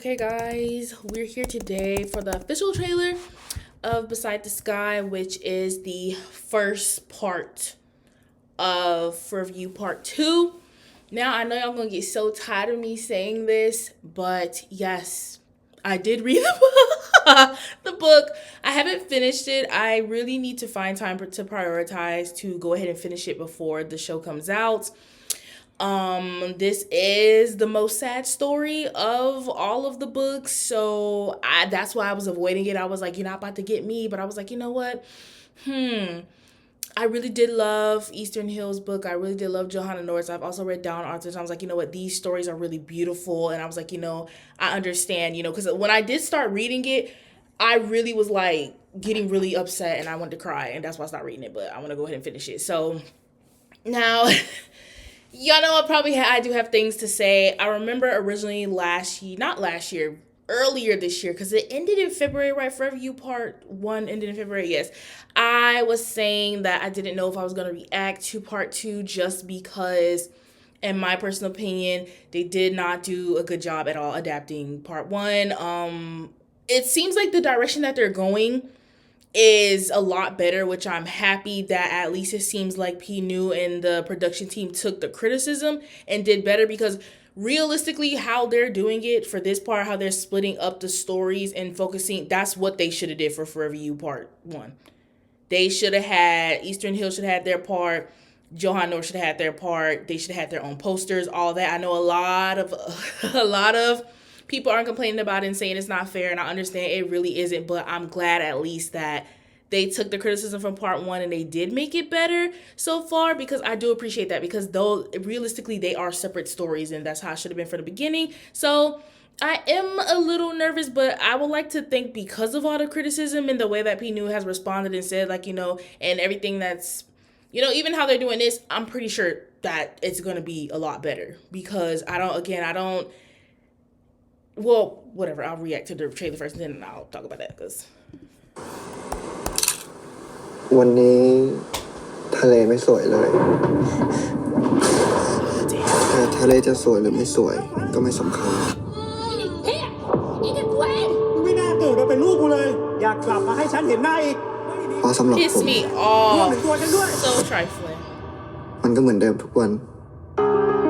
Okay guys, we're here today for the official trailer of Beside the Sky, which is the first part of review part 2. Now I know y'all gonna get so tired of me saying this, but yes, I did read the book. I haven't finished it. I really need to find time to prioritize to go ahead and finish it before the show comes out. This is the most sad story of all of the books, so that's why I was avoiding it. I was like, you're not about to get me, but I was like, you know what? I really did love Eastern Hill's book. I really did love Johanna Norris. I've also read Down Arthur's. I was like, you know what? These stories are really beautiful, and I was like, I understand, because when I did start reading it, I really was like getting really upset, and I wanted to cry, and that's why I stopped reading it. But I want to go ahead and finish it. So now. Y'all know I do have things to say. I remember originally earlier this year, because it ended in February, right? For Review Part 1 ended in February, yes. I was saying that I didn't know if I was going to react to Part 2 just because, in my personal opinion, they did not do a good job at all adapting Part 1. It seems like the direction that they're going is a lot better, which I'm happy that at least it seems like P. New and the production team took the criticism and did better, because realistically how they're doing it for this part, how they're splitting up the stories and focusing, that's what they should have did for Forever You Part 1. They should have had, Eastern Hill should have had their part, Johanna Norris should have had their part, they should have had their own posters, all that. I know a lot of people aren't complaining about it and saying it's not fair, and I understand it really isn't, but I'm glad at least that they took the criticism from Part 1 and they did make it better so far, because I do appreciate that, because though realistically they are separate stories, and that's how it should have been from the beginning. So I am a little nervous, but I would like to think, because of all the criticism and the way that P. New has responded and said, and everything that's, even how they're doing this, I'm pretty sure that it's going to be a lot better, because well, whatever. I'll react to the trailer first, and then I'll talk about that. Cause วันนี้ทะเลไม่สวยเลยแต่ทะเลจะสวยหรือไม่สวยก็ไม่สำคัญไม่น่าเกิดมาเป็นลูกกูเลยอยากกลับมาให้ฉันเห็นหน้าอีกเพราะสำหรับผม piss me off so trifling มันก็เหมือนเดิมทุกวัน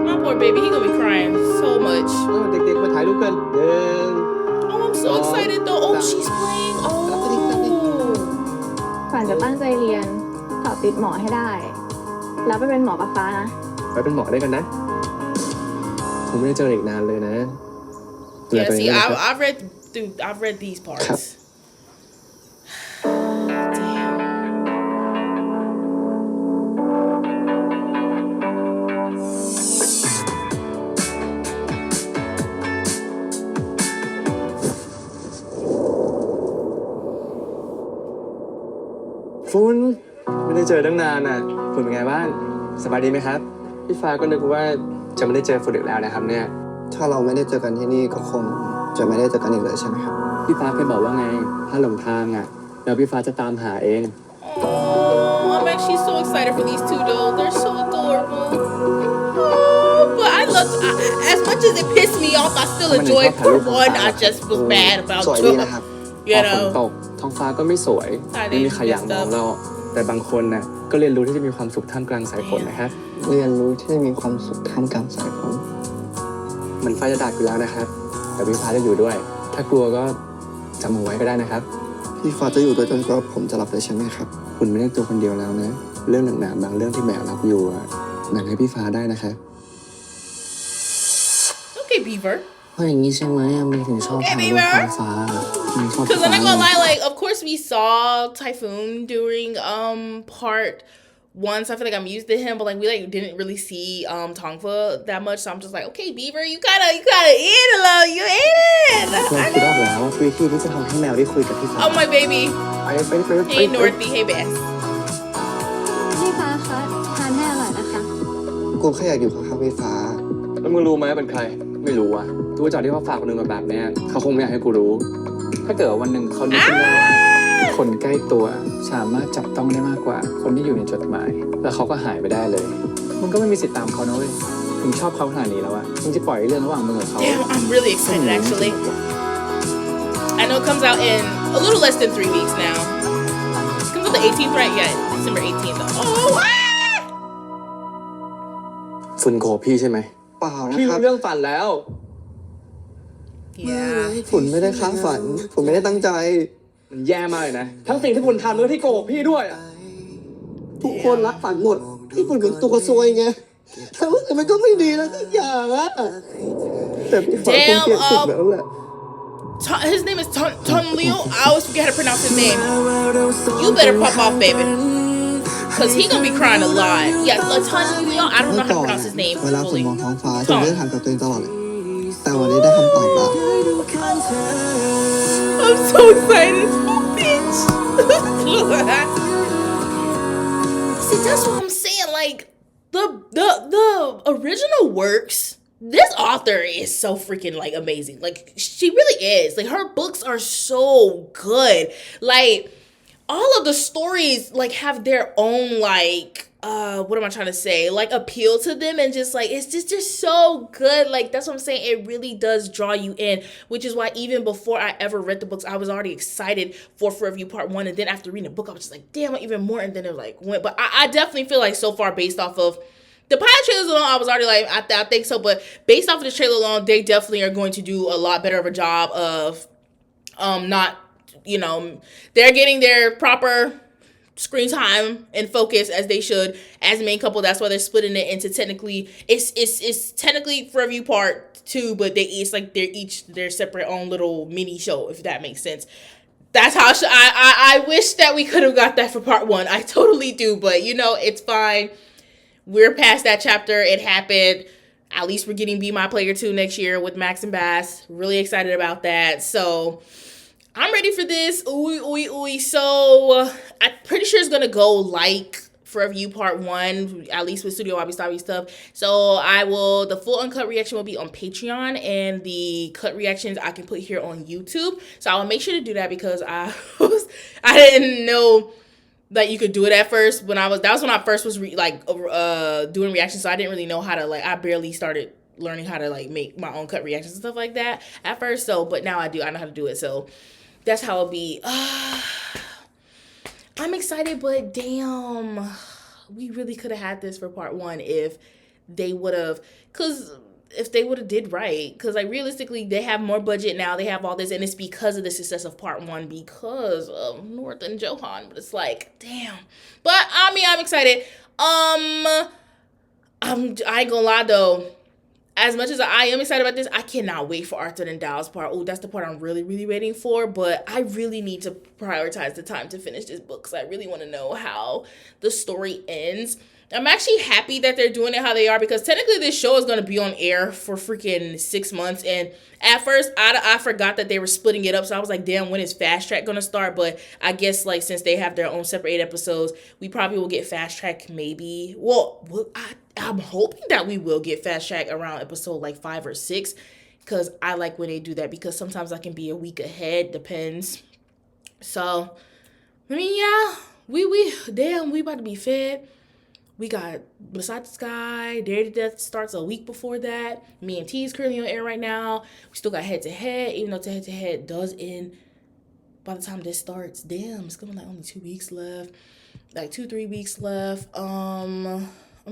My poor baby, he gonna be crying so much. เด็กๆมาถ่ายรูปกันOh, I'm so excited though. Oh, she's playing. Oh. ฝันจะตั้งใจเรียนสอบติดหมอให้ได้แล้วไปเป็นหมอกับฟ้านะไปเป็นหมอได้กันนะคงไม่ได้เจออีกนานเลยนะ Yeah, see, I've read these parts.ฝุ่นไม่ได้เจอตั้งนานน่ะฝุ่นเป็นไงบ้างสบายดีไหมครับพี่ฟ้าก็นึกว่าจะไม่ได้เจอฝุ่นอีกแล้วนะครับเนี่ยถ้าเราไม่ได้เจอกันที่นี่ก็คงจะไม่ได้เจอกันอีกเลยใช่ไหมครับพี่ฟ้าเคยบอกว่าไงถ้าหลงทางอ่ะแล้วพี่ฟ้าจะตามหาเอง Oh, I'm actually so excited for these two though. They're so adorable. Oh, but as much as it pissed me off, I still enjoyed part 1. I just was mad about สวยดีนะครับ พอฝนตกท้องฟ้าก็ไม่สวยไม่มีใครอยากมองเราแต่บางคนน่ะก็เรียนรู้ที่จะมีความสุขท่ามกลางสายฝนนะครับเรียนรู้ที่จะมีความสุขท่ามกลางสายฝนเหมือนไฟจะดับอยู่แล้วนะครับแต่พี่ฟ้าจะอยู่ด้วยถ้ากลัวก็จำเอาไว้ก็ได้นะครับพี่ฟ้าจะอยู่ด้วยจนกว่าผมจะหลับเลยใช่ไหมครับคุณไม่ได้ตัวคนเดียวแล้วนะเรื่องหนักๆบางเรื่องที่แบกรับอยู่แบ่งให้พี่ฟ้าได้นะครับ Okay, Beaver. เพราะอย่างนี้ใช่ไหมมันถึงชอบถ่ายรูปท้องฟ้า Because I'm not gonna lie, of course we saw Typhoon during part 1, so I feel like I'm used to him, but we didn't really see Tongfa that much, so I'm just like, okay, Beaver, you gotta eat a little, you ate it. เราคิดออกแล้วว่าวิธีที่จะทำให้แมวได้คุยกับพี่ฟ้า Oh my baby. Hey Northy, hey Beth. พี่ฟ้าคะทานให้อร่อยนะคะกูแค่อยากอยู่ข้างๆพี่ฟ้าแล้วมึงรู้ไหมเป็นใครไม่รู้อ่ะดูจากที่เขาฝากคนนึงมาแบบนี้เขาคงไม่อยากให้กูรู้ถ้าเกิดวันหนึ่งเขารู้ว่าคนใกล้ตัวสามารถจับต้องได้มากกว่าคนที่อยู่ในจดหมายแล้วเขาก็หายไปได้เลยมึงก็ไม่มีสิทธิ์ตามเขานะเว้ย มึงชอบเขาขนาดนี้แล้วอะมึงจะปล่อยเรื่องระหว่างมึงกับเขา Damn, I'm really excited actually. I know it comes out in a little less than 3 weeks now. It comes out the 18th, right? Yeah, December 18th. Oh, wow! ฝุ่นโกรธพี่ใช่ไหม เปล่านะ พี่ ครั รู้ บ เรื่องฝันแล้ว Yeah. ฝุ่นไม่ได้ค้างฝัน ผมไม่ได้ตั้งใจ มันแย่มากเลยนะ ทั้งสิ่งที่ฝุ่นทำแล้วที่โกหกพี่ด้วยอะ ทุกคนรักฝันหมดที่ฝุ่นเป็นตัวซวยไงแต่ว่ามันก็ไม่ดีแล้วทุกอย่างอะแต่พี่ฝันคงเกลียดสุดแล้วแหละ His name is Ton Leo. I always forget how to pronounce his name. You better pop off, baby. Because he gonna be crying a lot. Yeah, Ton Leo. I don't know how to pronounce his name เวลาฝุ่น fully. มองท้องฟ้าจะไม่ได้ถามกับตัวเองตลอดเลยแต่วันนี้ได้คำตอบละ I'm so excited. Bitch. See, that's what I'm saying. Like, the original works, this author is so freaking, like, amazing. Like, she really is. Like, her books are so good. Like, all of the stories, like, have their own, like, what am I trying to say? Like, appeal to them, and just, like, it's just so good. Like, that's what I'm saying. It really does draw you in, which is why even before I ever read the books, I was already excited for Review Part 1, and then after reading the book, I was just like, damn, even more, and then it, like, went. But I definitely feel like so far, based off of the pilot trailers alone, I was already like, I think so, but based off of the trailer alone, they definitely are going to do a lot better of a job of, not, you know, they're getting their proper screen time and focus as they should as a main couple. That's why they're splitting it into technically, it's technically for Review Part 2, but it's like they're each their separate own little mini show, if that makes sense. That's how I wish that we could have got that for Part 1. I totally do, but you know, it's fine. We're past that chapter. It happened. At least we're getting Be My Player 2 next year with Max and Bass. Really excited about that. So I'm ready for this. Ooh. So I'm pretty sure it's gonna go like for Review Part 1, at least with Studio WABI SABI stuff. So the full uncut reaction will be on Patreon, and the cut reactions I can put here on YouTube. So I will make sure to do that because I didn't know that you could do it at first. That was when I first was doing reactions, so I didn't really know how to, like, I barely started learning how to, like, make my own cut reactions and stuff like that at first. So, but now I do. I know how to do it. So that's how it'll be. I'm excited, but damn, we really could have had this for Part 1 if they would have, did right. Because, like, realistically, they have more budget now. They have all this, and it's because of the success of Part 1, because of North and Johan. But it's like, damn. But, I mean, I'm excited. I ain't gonna lie, though. As much as I am excited about this, I cannot wait for Arthur and Dow's part. Oh, that's the part I'm really, really waiting for. But I really need to prioritize the time to finish this book because I really want to know how the story ends. I'm actually happy that they're doing it how they are because technically this show is going to be on air for freaking 6 months. And at first, I forgot that they were splitting it up. So I was like, damn, when is Fast Track going to start? But I guess, like, since they have their own separate 8 episodes, we probably will get Fast Track maybe. Well, I'm hoping that we will get Fast Track around episode, like, 5 or 6. Because I like when they do that because sometimes I can be a week ahead. Depends. So, I mean, yeah. We about to be fed. We got Beside the Sky, Dare to Death starts a week before that. Me and T is currently on air right now. We still got Head to Head, even though Head to Head does end by the time this starts. Damn, it's gonna be like only 2 weeks left. Like 2-3 weeks left. I'm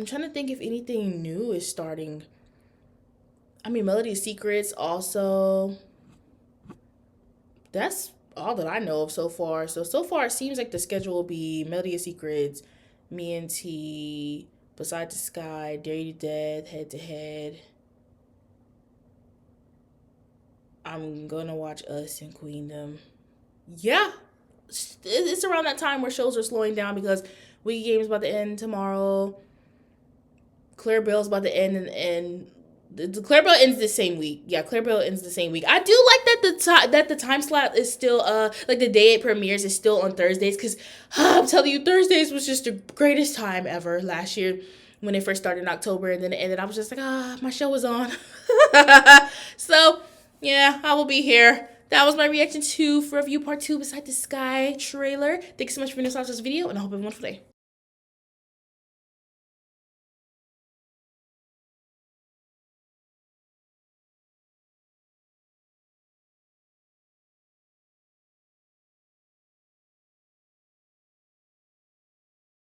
trying to think if anything new is starting. I mean, Melody of Secrets also. That's all that I know of so far. So far it seems like the schedule will be Melody of Secrets, Me and T, Beside the Sky, Dare to Death, Head to Head. I'm gonna watch Us and Queendom. Yeah, it's around that time where shows are slowing down because Wiki Game's about to end tomorrow. Claire Bell's about to end, and the Claire Bell ends the same week. Yeah, Claire Bell ends the same week. I do like that the time slot is still like the day it premieres is still on Thursdays because I'm telling you, Thursdays was just the greatest time ever last year when it first started in October, and then it ended. I was just like, my show was on. So yeah, I will be here. That was my reaction to for Review Part 2 Beside the Sky trailer. Thanks so much for watching this video, and I hope you have a wonderful day.